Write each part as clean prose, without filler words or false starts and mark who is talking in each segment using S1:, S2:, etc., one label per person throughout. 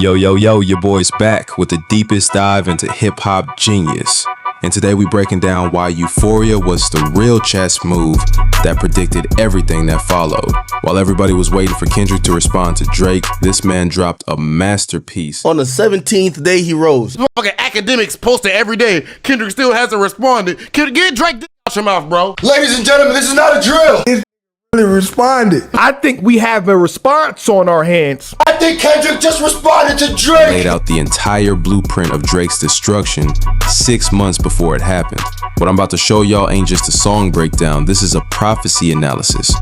S1: Yo, yo, yo, your boy's back with the deepest dive into hip-hop genius. And today we breaking down why Euphoria was the real chess move that predicted everything that followed. While everybody was waiting for Kendrick to respond to Drake, this man dropped a masterpiece.
S2: On the 17th day he rose. Motherfucking academics posted every day. Kendrick still hasn't responded. Get Drake out your mouth, bro.
S3: Ladies and gentlemen, this is not a drill.
S4: It's responded.
S5: I think we have a response on our hands.
S3: I think Kendrick just responded to Drake.
S1: Laid out the entire blueprint of Drake's destruction 6 months before it happened. What I'm about to show y'all ain't just a song breakdown, this is a prophecy analysis.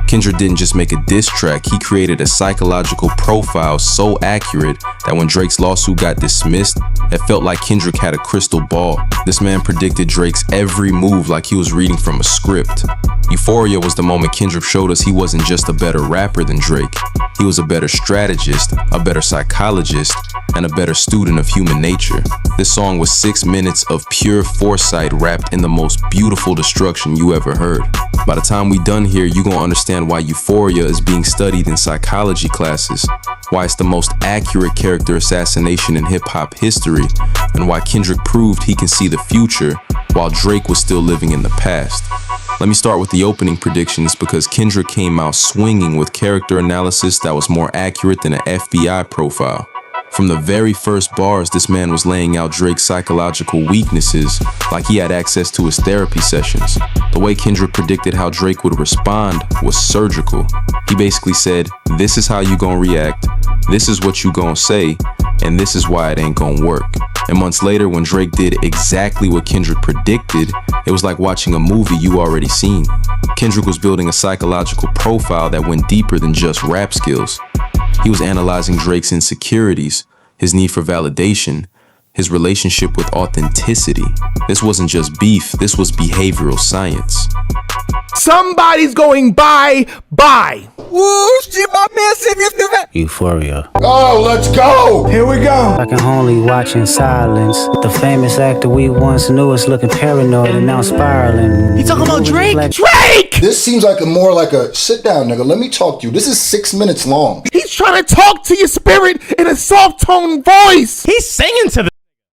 S1: Kendrick didn't just make a diss track, he created a psychological profile so accurate that when Drake's lawsuit got dismissed, it felt like Kendrick had a crystal ball. This man predicted Drake's every move like he was reading from a script. Euphoria was the moment Kendrick showed us he wasn't just a better rapper than Drake. He was a better strategist, a better psychologist, and a better student of human nature. This song was 6 minutes of pure foresight wrapped in the most beautiful destruction you ever heard. By the time we done here, you gonna understand why Euphoria is being studied in psychology classes, why it's the most accurate character assassination in hip-hop history, and why Kendrick proved he can see the future while Drake was still living in the past. Let me start with the opening predictions because Kendrick came out swinging with character analysis that was more accurate than an FBI profile. From the very first bars, this man was laying out Drake's psychological weaknesses like he had access to his therapy sessions. The way Kendrick predicted how Drake would respond was surgical. He basically said, this is how you gonna react, this is what you gonna say, and this is why it ain't gonna work. And months later, when Drake did exactly what Kendrick predicted, it was like watching a movie you already seen. Kendrick was building a psychological profile that went deeper than just rap skills. He was analyzing Drake's insecurities, his need for validation, his relationship with authenticity. This wasn't just beef, this was behavioral science.
S5: Somebody's going bye.
S6: Euphoria.
S3: Oh, let's go.
S4: Here we go.
S6: I can only watch in silence. The famous actor we once knew is looking paranoid and now spiraling.
S5: You talking about Drake? Drake!
S3: This seems like more like a sit down, nigga. Let me talk to you. This is 6 minutes long.
S5: He's trying to talk to your spirit in a soft tone voice.
S7: He's singing to the.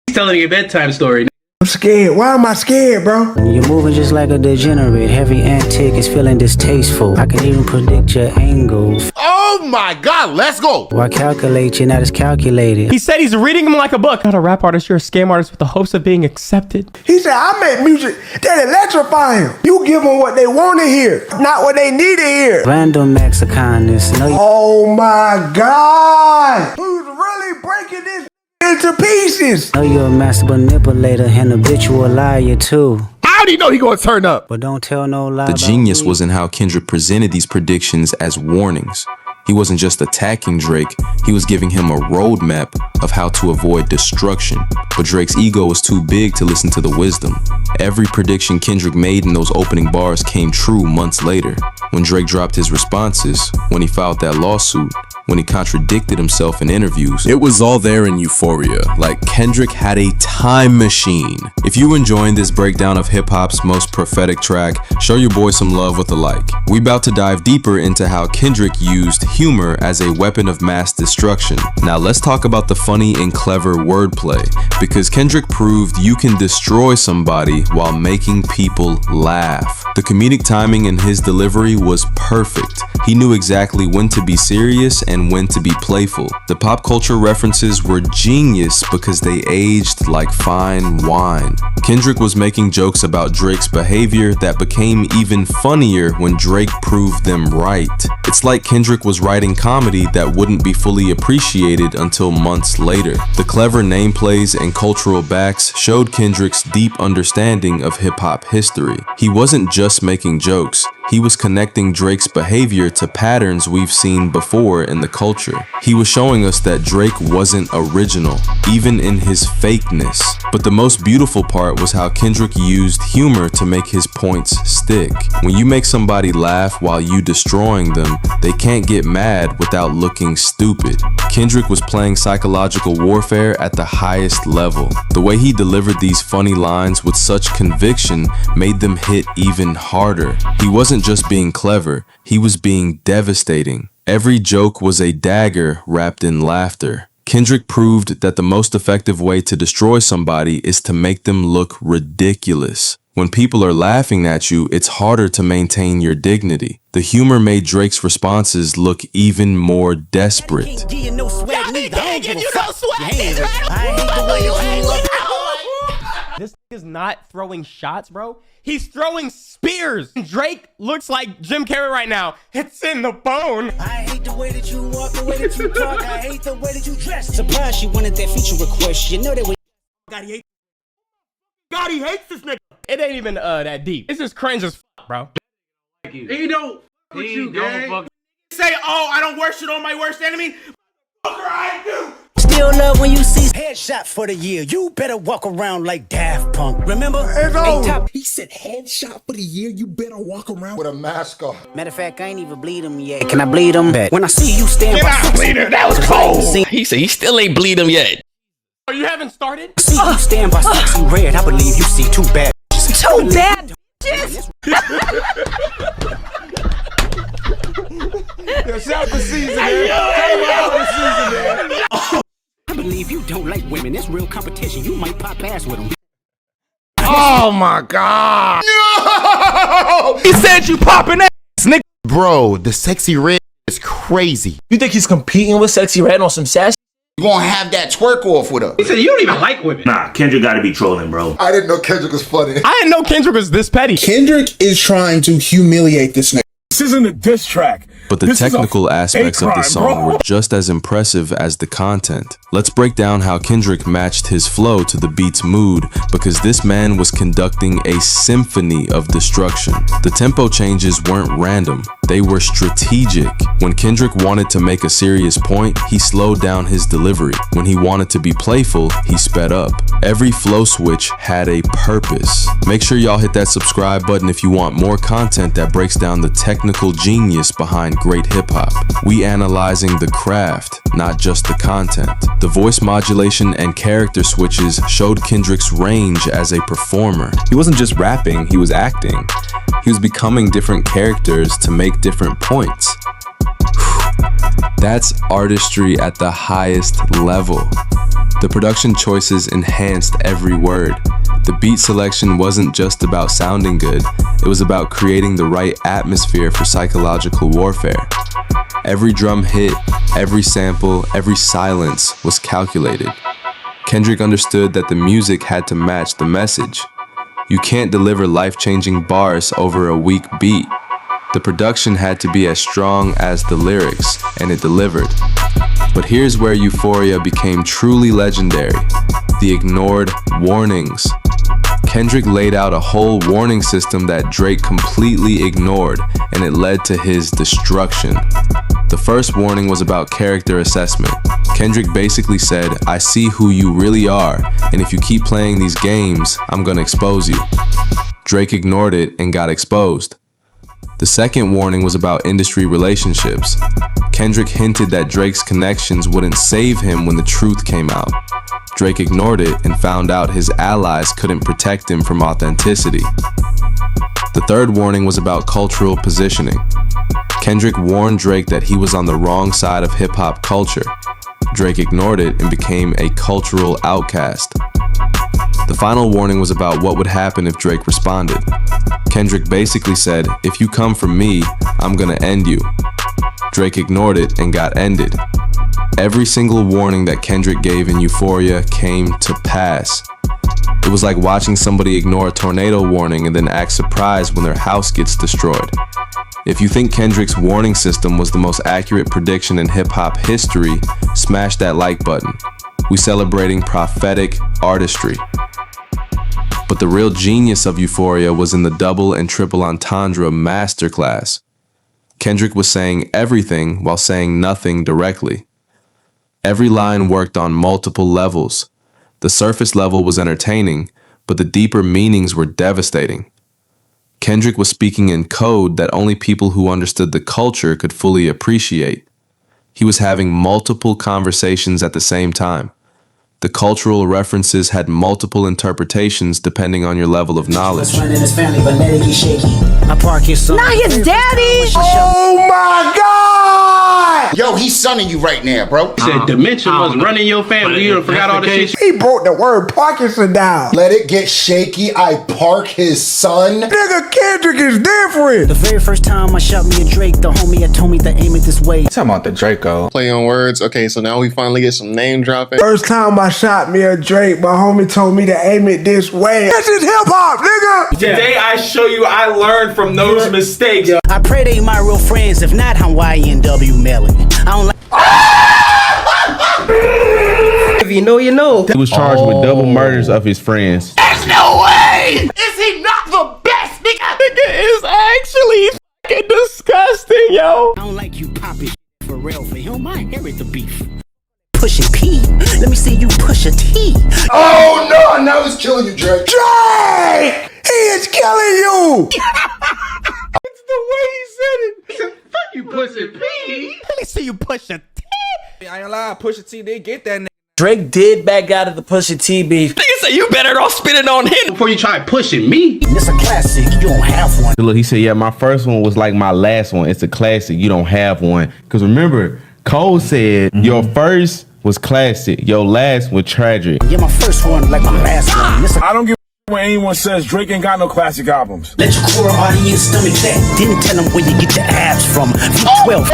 S7: He's telling you a bedtime story.
S4: I'm scared. Why am I scared, bro?
S6: You're moving just like a degenerate. Heavy antic is feeling distasteful. I can even predict your angles.
S2: Oh my God, let's go.
S6: Why calculate you not as calculated?
S7: He said he's reading him like a book. Not a rap artist, you're a scam artist with the hopes of being accepted.
S4: He said, I make music that electrify him. You give them what they want to hear, not what they need to hear.
S6: Random acts of kindness. No,
S4: Oh my God. Who's really breaking this into pieces?
S6: know you're a master manipulator and habitual liar too.
S5: How do you know he gonna turn up?
S6: But don't tell no lie.
S1: The
S6: about
S1: genius
S6: me.
S1: was in how Kendrick presented these predictions as warnings. He wasn't just attacking Drake, he was giving him a roadmap of how to avoid destruction. But Drake's ego was too big to listen to the wisdom. Every prediction Kendrick made in those opening bars came true months later. When Drake dropped his responses, when he filed that lawsuit, when he contradicted himself in interviews. It was all there in Euphoria, like Kendrick had a time machine. If you enjoying this breakdown of hip-hop's most prophetic track, show your boy some love with a like. We about to dive deeper into how Kendrick used humor as a weapon of mass destruction. Now let's talk about the funny and clever wordplay, because Kendrick proved you can destroy somebody while making people laugh. The comedic timing in his delivery was perfect. He knew exactly when to be serious and when to be playful. The pop culture references were genius because they aged like fine wine. Kendrick was making jokes about Drake's behavior that became even funnier when Drake proved them right. It's like Kendrick was writing comedy that wouldn't be fully appreciated until months later. The clever name plays and cultural backs showed Kendrick's deep understanding of hip-hop history. He wasn't just making jokes, he was connecting Drake's behavior to patterns we've seen before in the culture. He was showing us that Drake wasn't original, even in his fakeness. But the most beautiful part was how Kendrick used humor to make his points stick. When you make somebody laugh while you destroying them, they can't get mad without looking stupid. Kendrick was playing psychological warfare at the highest level. The way he delivered these funny lines with such conviction made them hit even harder. He wasn't just being clever, he was being devastating. Every joke was a dagger wrapped in laughter. Kendrick proved that the most effective way to destroy somebody is to make them look ridiculous. When people are laughing at you, it's harder to maintain your dignity. The humor made Drake's responses look even more desperate.
S7: This is not throwing shots, bro. He's throwing spears. Drake looks like Jim Carrey right now. It's in the bone.
S8: I hate the way that you walk, the way that you talk. I hate the way that you dress. Surprised she wanted that feature request. You know that.
S5: God, he hates this nigga.
S7: It ain't even that deep. It's just cringe as fuck, bro.
S5: He don't fuck you, gang. Say, oh, I don't worship on my worst enemy. Fucker, I do.
S8: Still love when you see headshot for the year. You better walk around like Daft Punk. Remember?
S9: He said headshot for the year. You better walk around
S3: with a mask on.
S8: Matter of fact, I ain't even bleed him yet. Can I bleed him? When I see you stand by
S5: bleeder, that was cold.
S10: He said he still ain't bleed him yet.
S7: Oh, you haven't started?
S8: See you stand by sexy red. I believe you see too bad.
S11: Too bad.
S4: Shout the season, man.
S8: I believe you don't like women. It's real competition. You might pop ass with them.
S5: Oh my God.
S2: No!
S5: He said you popping ass, nigga.
S2: Bro, the sexy red is crazy.
S10: You think he's competing with Sexy Red on some sass?
S3: You gonna have that twerk off with her.
S10: He said you don't even like women.
S12: Nah, Kendrick gotta be trolling, bro.
S3: I didn't know Kendrick was funny.
S7: I didn't know Kendrick was this petty.
S9: Kendrick is trying to humiliate this nigga.
S5: This isn't a diss track.
S1: But the technical aspects of the song were just as impressive as the content. Let's break down how Kendrick matched his flow to the beat's mood, because this man was conducting a symphony of destruction. The tempo changes weren't random, they were strategic. When Kendrick wanted to make a serious point, he slowed down his delivery. When he wanted to be playful, he sped up. Every flow switch had a purpose. Make sure y'all hit that subscribe button if you want more content that breaks down the technical genius behind great hip-hop. We analyzing the craft, not just the content. The voice modulation and character switches showed Kendrick's range as a performer. He wasn't just rapping, he was acting. He was becoming different characters to make different points. That's artistry at the highest level. The production choices enhanced every word. The beat selection wasn't just about sounding good, it was about creating the right atmosphere for psychological warfare. Every drum hit, every sample, every silence was calculated. Kendrick understood that the music had to match the message. You can't deliver life-changing bars over a weak beat. The production had to be as strong as the lyrics, and it delivered. But here's where Euphoria became truly legendary: the ignored warnings. Kendrick laid out a whole warning system that Drake completely ignored, and it led to his destruction. The first warning was about character assessment. Kendrick basically said, I see who you really are, and if you keep playing these games, I'm gonna expose you. Drake ignored it and got exposed. The second warning was about industry relationships. Kendrick hinted that Drake's connections wouldn't save him when the truth came out. Drake ignored it and found out his allies couldn't protect him from authenticity. The third warning was about cultural positioning. Kendrick warned Drake that he was on the wrong side of hip-hop culture. Drake ignored it and became a cultural outcast. The final warning was about what would happen if Drake responded. Kendrick basically said, if you come from me, I'm gonna end you. Drake ignored it and got ended. Every single warning that Kendrick gave in Euphoria came to pass. It was like watching somebody ignore a tornado warning and then act surprised when their house gets destroyed. If you think Kendrick's warning system was the most accurate prediction in hip-hop history, smash that like button. We celebrating prophetic artistry. But the real genius of Euphoria was in the double and triple entendre masterclass. Kendrick was saying everything while saying nothing directly. Every line worked on multiple levels. The surface level was entertaining, but the deeper meanings were devastating. Kendrick was speaking in code that only people who understood the culture could fully appreciate. He was having multiple conversations at the same time. The cultural references had multiple interpretations depending on your level of knowledge.
S8: Not his daddy!
S11: Oh my God! Yo, he's sunning you right now, bro.
S5: He said dementia was running your family. You done forgot all the shit.
S4: He broke the word Parkinson down.
S3: Let it get shaky. I park his son.
S4: Nigga, Kendrick is different.
S8: The very first time I shot me a Drake, the homie had told me to aim it this way.
S12: Talking about the Draco.
S13: Play on words. Okay, so now we finally get some name dropping.
S4: First time I shot me a Drake, my homie told me to aim it this way. This is hip hop, nigga.
S5: Today I show you I learned from those mistakes.
S8: I pray they my real friends, if not, I'm YNW Melly. I don't like.
S7: If you know, you know.
S2: He was charged with double murders of his friends.
S11: There's no way! Is he not the best, nigga?
S7: Nigga is actually fucking disgusting, yo.
S8: I don't like you popping for real. For him, I inherit the beef. Pushing P. Let me see you push a T.
S3: Oh no, now he's killing you, Drake.
S4: Drake! He is killing you!
S7: It's the way he said it.
S5: He said, fuck you, pussy P.
S7: Let me see you push a T.
S12: I ain't lying, Pusha T did get that nigga.
S10: Drake did back out of the Pusha T beef. Nigga say you better off spitting on him
S5: before you try pushing me.
S8: It's a classic. You don't have one.
S2: Look, he said, yeah, my first one was like my last one. It's a classic. You don't have one. Because remember, Cole said your first was classic. Your last was tragic.
S8: Yeah, my first one like my last one.
S14: I don't give a when anyone says Drake ain't got no classic albums.
S8: Let your core audience stomach that. Didn't tell them where you get your abs from. V12.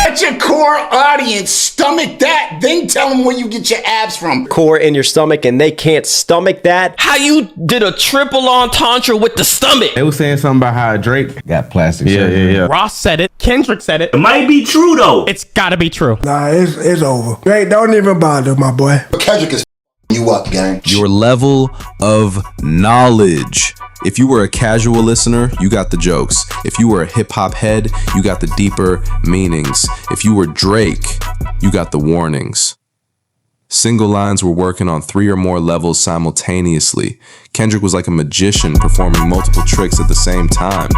S11: Let your core audience stomach that. Then tell them where you get your abs from.
S7: Core in your stomach and they can't stomach that.
S10: How you did a triple entendre with the stomach?
S2: They was saying something about how Drake got plastic surgery. Yeah.
S7: Ross said it. Kendrick said it.
S5: It might be true though.
S7: It's gotta be true.
S4: Nah, it's over. Drake, don't even bother, my boy.
S3: Kendrick is you up, gang.
S1: Your level of knowledge. If you were a casual listener, you got the jokes. If you were a hip hop head, you got the deeper meanings. If you were Drake, you got the warnings. Single lines were working on 3 or more levels simultaneously. Kendrick was like a magician performing multiple tricks at the same time.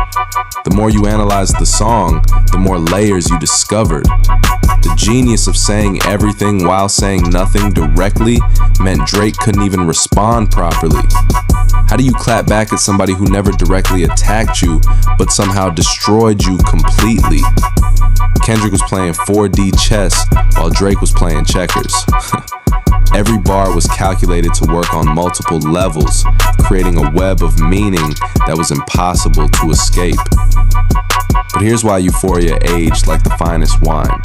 S1: The more you analyzed the song, the more layers you discovered. The genius of saying everything while saying nothing directly meant Drake couldn't even respond properly. How do you clap back at somebody who never directly attacked you, but somehow destroyed you completely? Kendrick was playing 4D chess while Drake was playing checkers. Every bar was calculated to work on multiple levels, creating a web of meaning that was impossible to escape. But here's why Euphoria aged like the finest wine.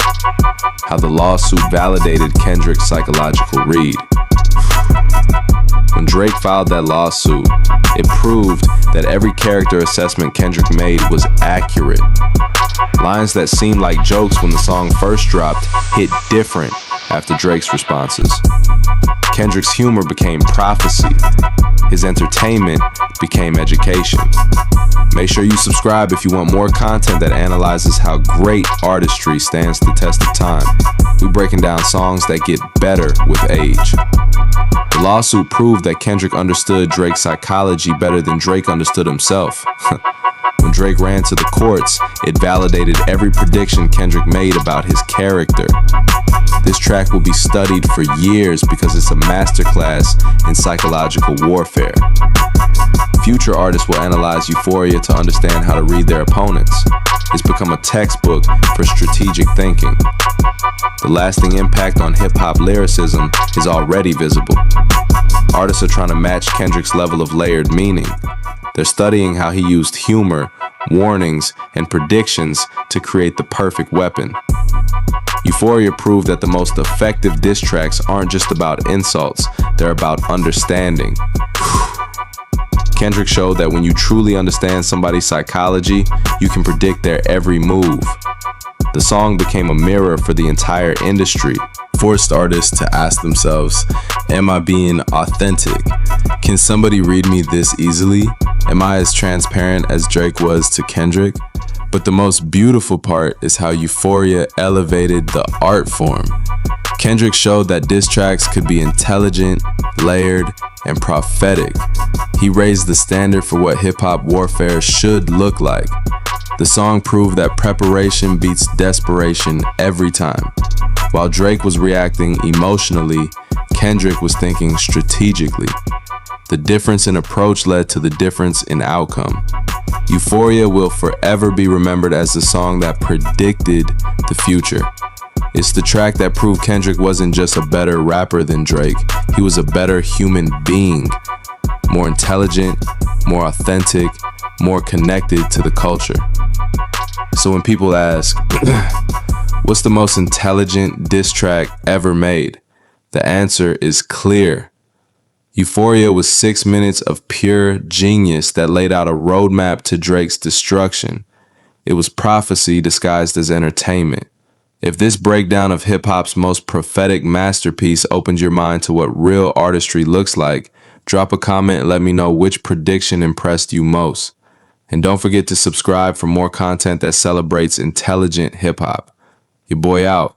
S1: How the lawsuit validated Kendrick's psychological read. When Drake filed that lawsuit, it proved that every character assessment Kendrick made was accurate. Lines that seemed like jokes when the song first dropped hit different after Drake's responses. Kendrick's humor became prophecy. His entertainment became education. Make sure you subscribe if you want more content that analyzes how great artistry stands the test of time. We're breaking down songs that get better with age. The lawsuit proved that Kendrick understood Drake's psychology better than Drake understood himself. When Drake ran to the courts, it validated every prediction Kendrick made about his character. This track will be studied for years because it's a masterclass in psychological warfare. Future artists will analyze Euphoria to understand how to read their opponents. It's become a textbook for strategic thinking. The lasting impact on hip-hop lyricism is already visible. Artists are trying to match Kendrick's level of layered meaning. They're studying how he used humor, warnings, and predictions to create the perfect weapon. Euphoria proved that the most effective diss tracks aren't just about insults, they're about understanding. Kendrick showed that when you truly understand somebody's psychology, you can predict their every move. The song became a mirror for the entire industry, forced artists to ask themselves, am I being authentic? Can somebody read me this easily? Am I as transparent as Drake was to Kendrick? But the most beautiful part is how Euphoria elevated the art form. Kendrick showed that diss tracks could be intelligent, layered, and prophetic. He raised the standard for what hip-hop warfare should look like. The song proved that preparation beats desperation every time. While Drake was reacting emotionally, Kendrick was thinking strategically. The difference in approach led to the difference in outcome. Euphoria will forever be remembered as the song that predicted the future. It's the track that proved Kendrick wasn't just a better rapper than Drake. He was a better human being, more intelligent, more authentic, more connected to the culture. So when people ask, what's the most intelligent diss track ever made? The answer is clear. Euphoria was 6 minutes of pure genius that laid out a roadmap to Drake's destruction. It was prophecy disguised as entertainment. If this breakdown of hip-hop's most prophetic masterpiece opened your mind to what real artistry looks like, drop a comment and let me know which prediction impressed you most. And don't forget to subscribe for more content that celebrates intelligent hip-hop. Your boy out.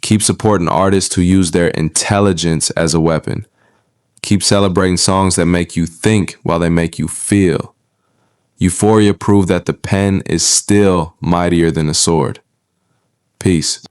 S1: Keep supporting artists who use their intelligence as a weapon. Keep celebrating songs that make you think while they make you feel. Euphoria proved that the pen is still mightier than a sword. Peace.